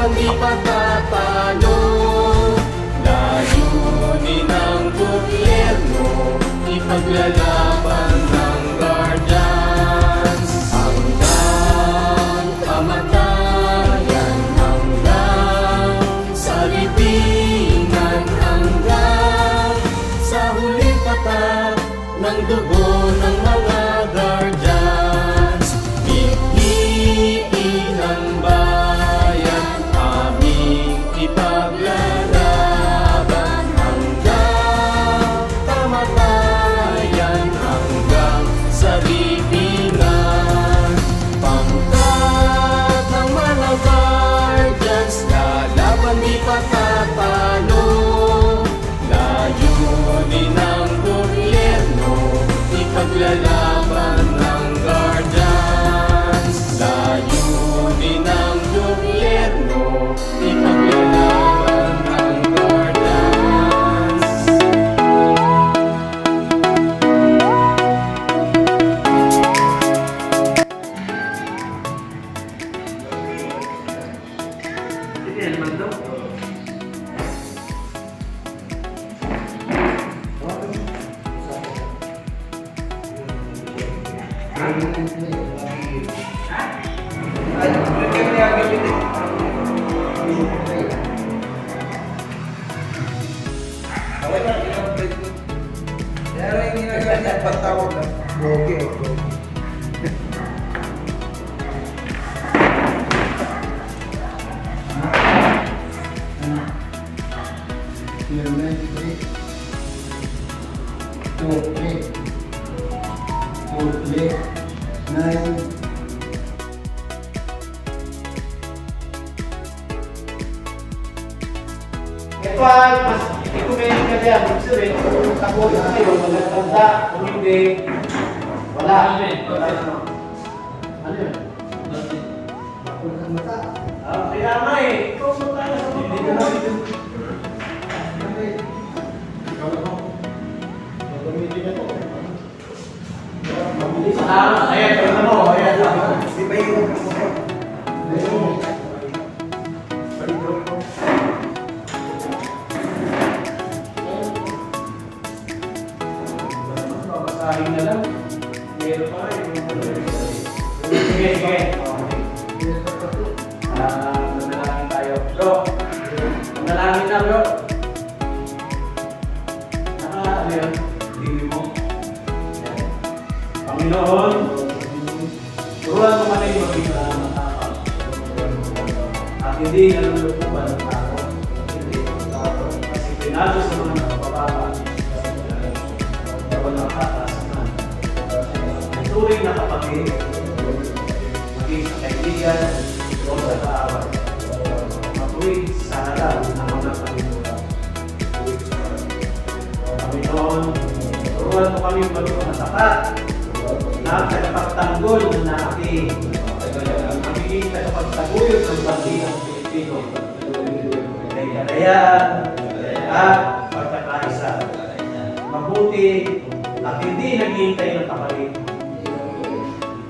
laban di patatalo. Layunin ng gobyerno, ipaglalaban ng guardians. Hanggang kamatayan, hanggang sa libingan, hanggang sa huling patak ng dugo ng mga guardians. Piliin ang bayan, aming ipaglalaban hanggang kamatayan, hanggang sa libingan. Pangkat ng mga guardians, lalaban di patatalo. Layunin ng gobyerno, ipaglalaban ng guardians. Layunin ng gobyerno, ipaglalaban ng guardians. Ito ay mas i-comment ka dyan. Ibig sabihin, kung tapos na kayo, magaganda. Kung hindi, wala. Ano yun? Kaya nga eh. Ikaw mo tayo sa mga ayan, ito mo. Ayan. Di ba yung babasahin na lang. Meron pa rin. Sige. Manalangin tayo. Bro, manalangin na bro. Ano yun? Hindi mo. Panginoon, turuan mo man yung maging matapang. At hindi nalulupuan ng tao. Kasi pinalo sa mga nakapababa. Walang katasanan. Ang turing na kapatid, maging sa kaibigan o sa kaaway. Matuwid sa halal ng mga Panginoon. Panginoon, turuan mo kami maging matapat na tagapagtanggol ng ating magiging tagapagtaguyod ng bandigang Pilipino. Kaya at pagkakaisa. Mabuti at hindi naghihintay ng kapalit.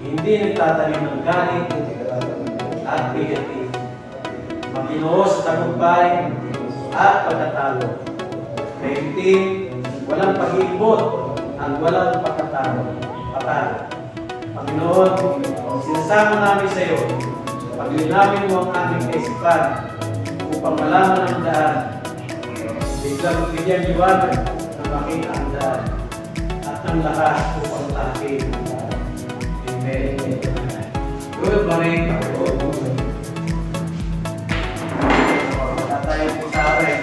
Hindi nagtatanim ng galit at bigati. Maginoo sa tagumpay at pagkatalo. Kaintin, walang pag-iibot at walang pagkatalo. Panginoon, sinasama namin sa iyo. Paglinawin mo ang aming kaisipan upang malaman ang daan. Bigyan liwanag ng makita ang daan at ng lakas upang takin. Amen. Good morning. Tayo po sa akin.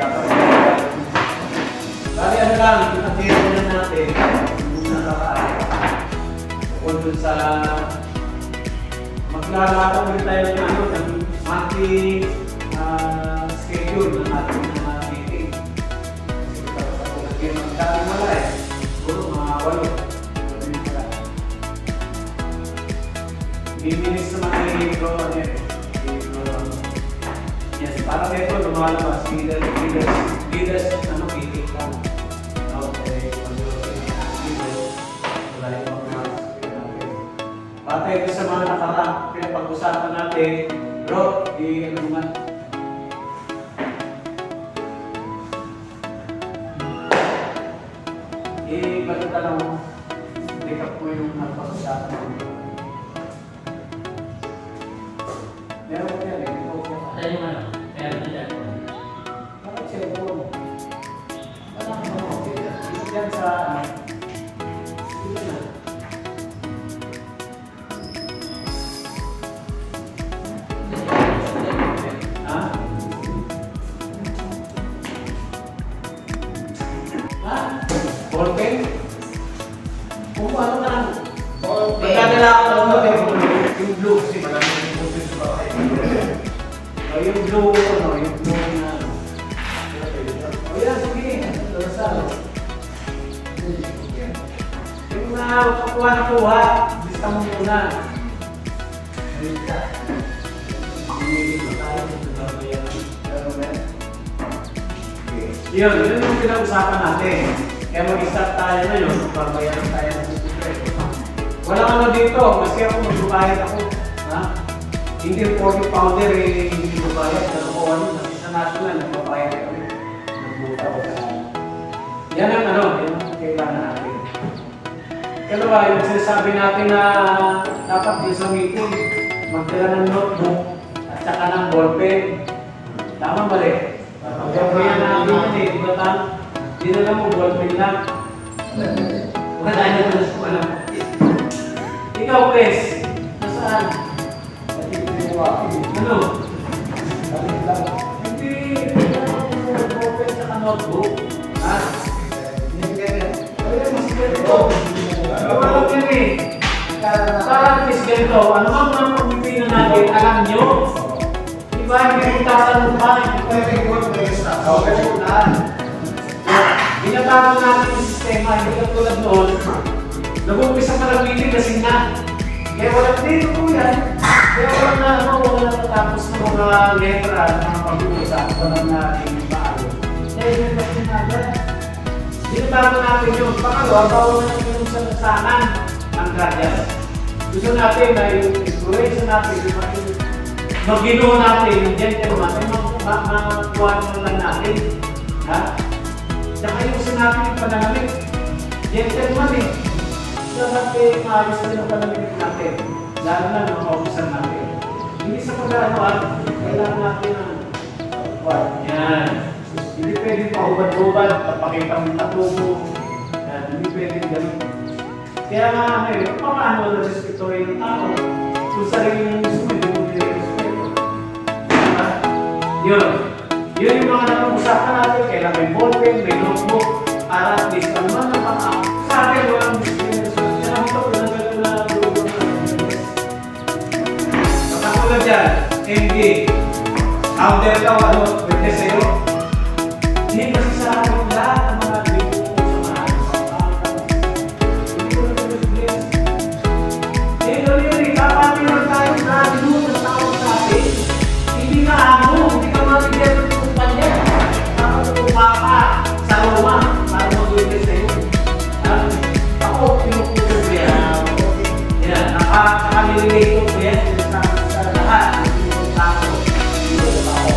Bali ano lang, pinatiro na natin sa nakaan. Kung dun sa maglalakad ulit tayo ng monthly schedule ng ating meeting. Kasi magkakaroon wala eh. Siguro mga 8. Bibinis naman ay ito. Yes, parang ito lumalabas. Leaders ano, meeting lang. Batay ko sa mga nakarang pinapag-usapan natin, bro, di ano naman, yung napag-usapan. Meron ko yan eh. Ano yung ano? Meron na dyan. Bakit siya ito? Wala ka naman okay. Dito yan sa... Dito na. Ha? Ha? Ballpen? Kung ano na. Magdadala ako ng mga yung blue kasi malamang yung blue sa bahay. O yung blue, ano, yung blue na ano. O yan, sige. Lasal. Yung kuha, lista mo muna. Lista. Hindi tayo kung sasabihan. Ano ba yan? Yun yung pinag-usapan natin. Kaya mag-start tayo ngayon, pagbayaran tayo ng susunod. Walang ano dito, maski ako magbabayad ako. Ha? Hindi 40 pounder eh, hindi magbabayad. Ano ko ano, kasi sa national, nagbabayad kami. Nagbuta ko sa... Yan ang ano, yan ang kailangan natin. Kaya ba, yung sinasabi natin na dapat yung sa meeting, magdala ng notebook at saka ng ballpen. Tama ba rin? Pagkabayan natin eh, di ba tam? Di na lang mo, ballpen lang. Wala na lang sa wala. Ikaw, Chris, nasaan? Ano? Hindi, ballpen saka notebook. Ha? Ay, mas ganito. Ano yan eh? Parang is ganito, ano bang mga pagpipino natin, alam nyo? Diba, hindi ko tatanong pa, hindi ko binabawal natin yung sistema, hindi ka tulad noon, nag-umpisa pa lang meeting kasi na. Kaya walang dito po yan. Kaya walang na, ano, walang natatapos na mga letra, mga pag-uusap, walang natin yung paalo. Kaya yun yung kasi natin. Binabawal natin yung pangalawa, bawal natin yung salasanan ng graduate. Gusto natin na yung inspiration natin, yung mag-ginoo natin, yung gentleman, ay makuha lang natin. Ha? Tsaka yung sinabi yung pananamit, gentleman eh. Dapat eh, maayos din ang pananamit natin. Lalo na mga officer natin. Hindi sa pag-ano, kailangan natin ng yan. Hindi pwede pahubad-hubad, papakita mo tatubo. Hindi pwede ganun. Kaya nga, paano na respetuhin ng tao? Kung sarili yung gusto, hindi mo nire-respeto. Yun. Yun yung mga napag-usapan natin. Kailangan may ballpen, may notebook, para at least ang mga napaka. Sa akin, walang business. Kaya ito, pinagalo na dulo na. Kapatulad dyan, MD, out there daw, ano, witness sa'yo. Hindi kasi sa akin lahat ng mga dito sa mga hindi ko na business. Eh, Loli, kapatid lang tayo na dito ng tao sa atin. Hindi na ano, hindi ka mabigyan ng kumpanya. Papa, sa Roma, para mag-witness sa'yo. Ako, pinuputo ko yan. Yan, nakalilate ko yan. Sa lahat, yung tao. Yung tao,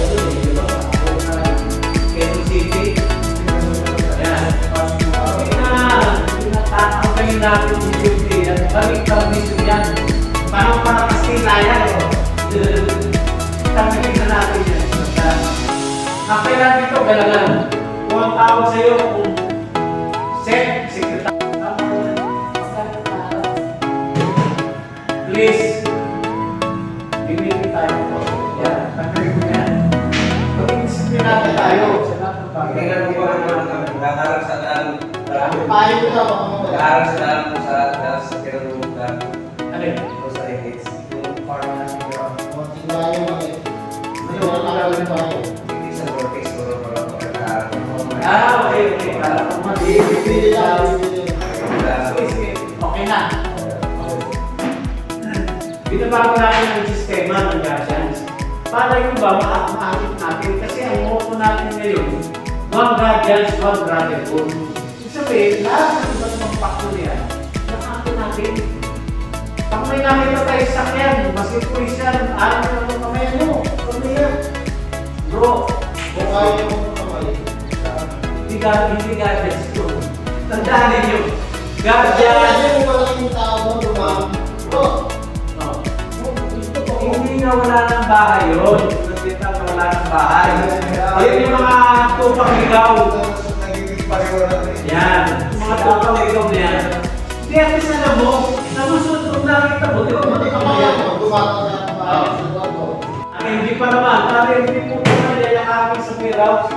Quezon City. Yan. Pinatakaw natin yung duty. Balik-balik yan. Parang Kastila yan. Tanggalin na natin yan. Ang kailan dito, kailangan kung ang tawag sa'yo kung secretary. Please, bibili tayo po. Yan, tanggalin mo yan. Pag-disiplinado tayo. Tingnan mo ba naman nag-aaral sa daan? Payo ko na baka mo Nag-aaral sa daan mo sa kinatulungan Alin? o sa English. Yung parang konting bayo mo eh. Hindi wala maraming bayo. hindi sa working siguro para mag-aaral. Okay. Kala ko Bibili lang, bibili. Okay na. Binabago natin ang sistema ng guardians. Para yung ba, maakit natin. Kasi ang motto natin ngayon, one guardians, one brotherhood. Ibig sabihin, lahat ng iba't ibang faktor yan, nakakit natin. Pag may nakita tayo sa sakyan, maski pulis yan, alam mo naman kamayan mo. Kamayan. Bro, Kung kaya mo kamay. hindi guardians yun. Tandaan ninyo. Kaya Guardians. mo malaking tao na wala ng bahay yun. Nakita na wala ng bahay. Ayun yung mga tupang ligaw. Nagiging pareho na rin. Yan. Yung mga tupang ligaw na yan. Hindi at least alam mo, namusunod kung nakita mo, di ba? Hindi ka Matikamaya pa mo. dumating na ang bahay sa Eduardo. Ang hindi pa naman, kasi hindi po po na yayakapin sa warehouse.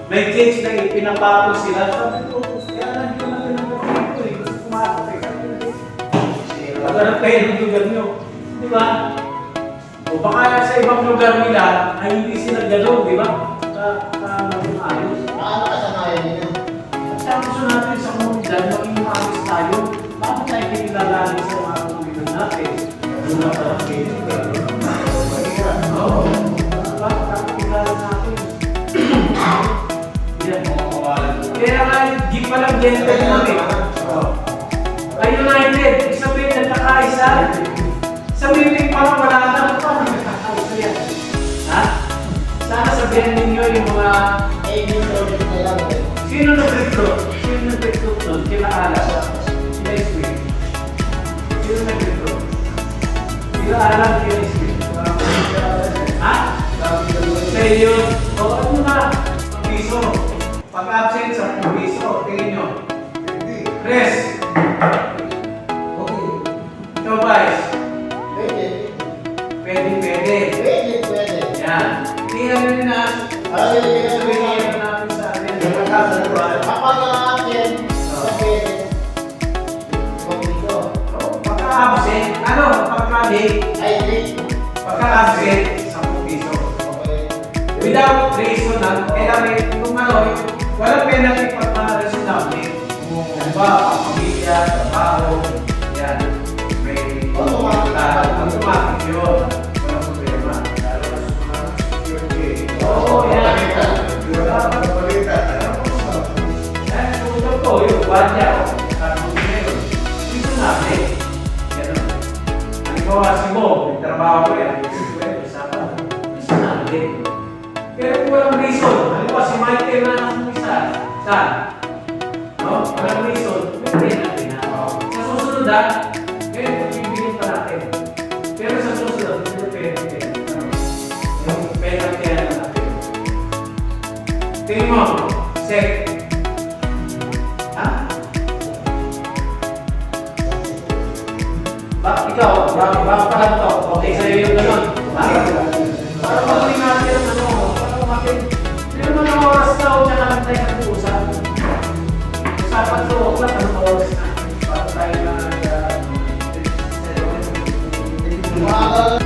May cage na ipinapatol sila. Sabi ko, kaya lang hindi ko na pinagpapin ko eh. Gusto pumasok eh. Sabi ko, pagkarap kayo ng lugar nyo. Di ba? O baka sa ibang lugar nila ay hindi sila gano'n, di ba? Ayos. Paano kasanayan ninyo? At saka gusto natin sa komunidad, maging maayos tayo. Bakit tayo kinilalali sa mga komunidad natin? Doon na parang kayo. Oo. Bakit tayo kilala natin? Yan. Kaya nga, di pa lang gentleman eh. Ay United, ibig sabihin nagkakaisa. Sa meeting pa lang wala na. Paano nagkakaisa yan? Ha? Sana sabihin ninyo yung mga... Project na lang rin. Sino nag-recruit? Sino nag-recruit nun? Kinaala. Kina Iswin. Sino nag-recruit? Kinaala, kina Iswin. Ha? Sa iyo. O ano na? Piso. Pag-absent sa piso. Tingin nyo. Chris. Ikaw, Vice. Pwede. Pwede. Pwede. Yan. Tingnan nyo rin na. Ay, Sabihin natin sa atin. kapag akin, sabihin, dito. Pagka-absent, ano? Pagka-late. Ay, late. Pagka-absent, 10 piso. Okay. Without reason lang, kailangan kung ano, walang penalty pag mga reasonable. Diba, pamilya, trabaho, yan. May automatic yun. Walang problema. Lalo na sa mga security. Oo, yan. Yan, kung ko, yung guardia, kung meron, reasonable. Ganun. Halimbawa si Mo, may trabaho ko yan, reasonable. Pero kung walang reason, halimbawa si Michael na ang isa, saan? No? Walang reason, may penalty na. Sa susunod ngayon pagbibigyan pa natin. Pero sa susunod, hindi penalty. Yung penalty na natin. Tingin mo, Sek. Ha? Ikaw, bago pa lang to. Okay sa'yo yung gano'n. Para magaling natin ang ano, para umakin. Hindi naman ang oras na o tsaka lang tayo nag-uusap. Usapan to, wala ka ng oras na. Para tayo na Umaga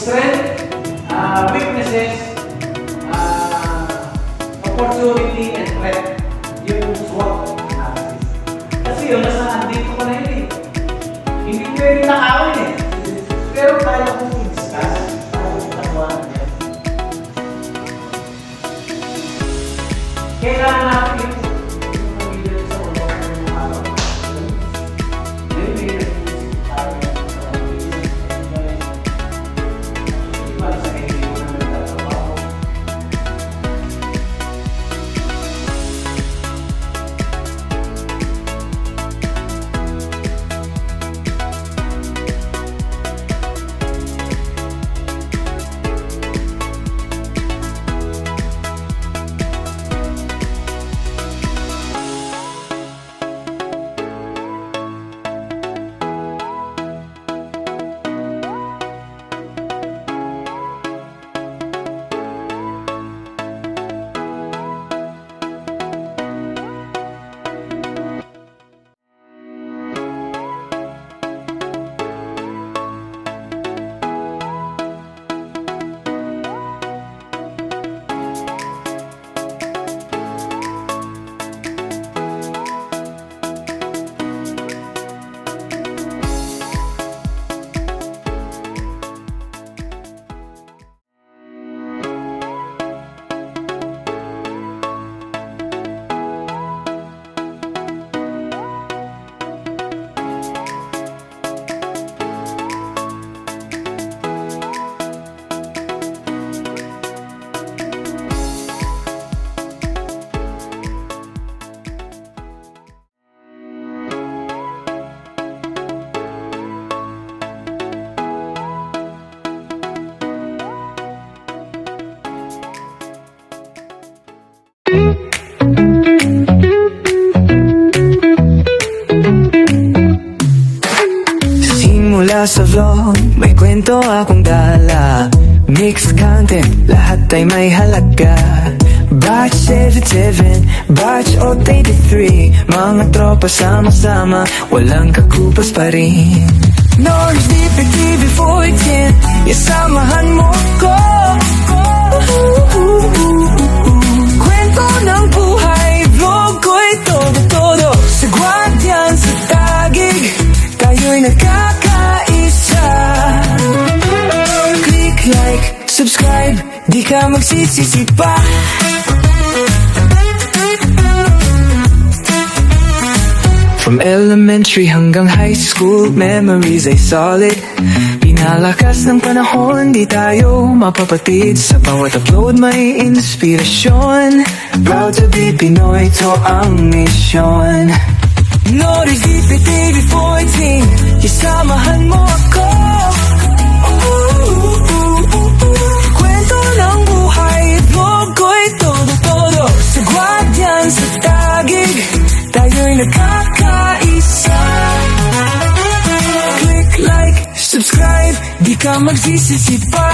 strength, weaknesses, opportunity, and threat. Yung SWOT analysis. Kasi yun, nasa andito ko na yun eh. Hindi pwede nakawin eh. Pero kaya kong i-discuss. Kaya kong itakuan yan. Kailangan natin yung pamilya sa ulo ng mga araw. Then, may nag-iisip tayo sa pamilya. Iba sa kailangan ng nagtatrabaho. Simula sa vlog, may kwento akong dala. Mixed content, lahat ay may halaga. Batch 77, batch 83. Mga tropa sama-sama, walang kakupas pa rin. North DPTV 14, yasamahan mo ko. Kwento ng buhay, vlog ko'y todo-todo. Sagwat yan sa tagig, tayo'y nagkakaisa. Click like, subscribe, di ka magsisisi pa. From elementary hanggang high school, memories ay solid. Pinalakas ng panahon, di tayo mapapatid. Sa bawat upload may inspirasyon. Proud to be Pinoy, to ang misyon. Notice DPTV 14, isamahan mo ako. Kwento ng buhay, vlog ko'y todo-todo. Sagwat yan sa tagig, tayo'y nagkakaisa. Click like, subscribe, di ka magsisisi pa.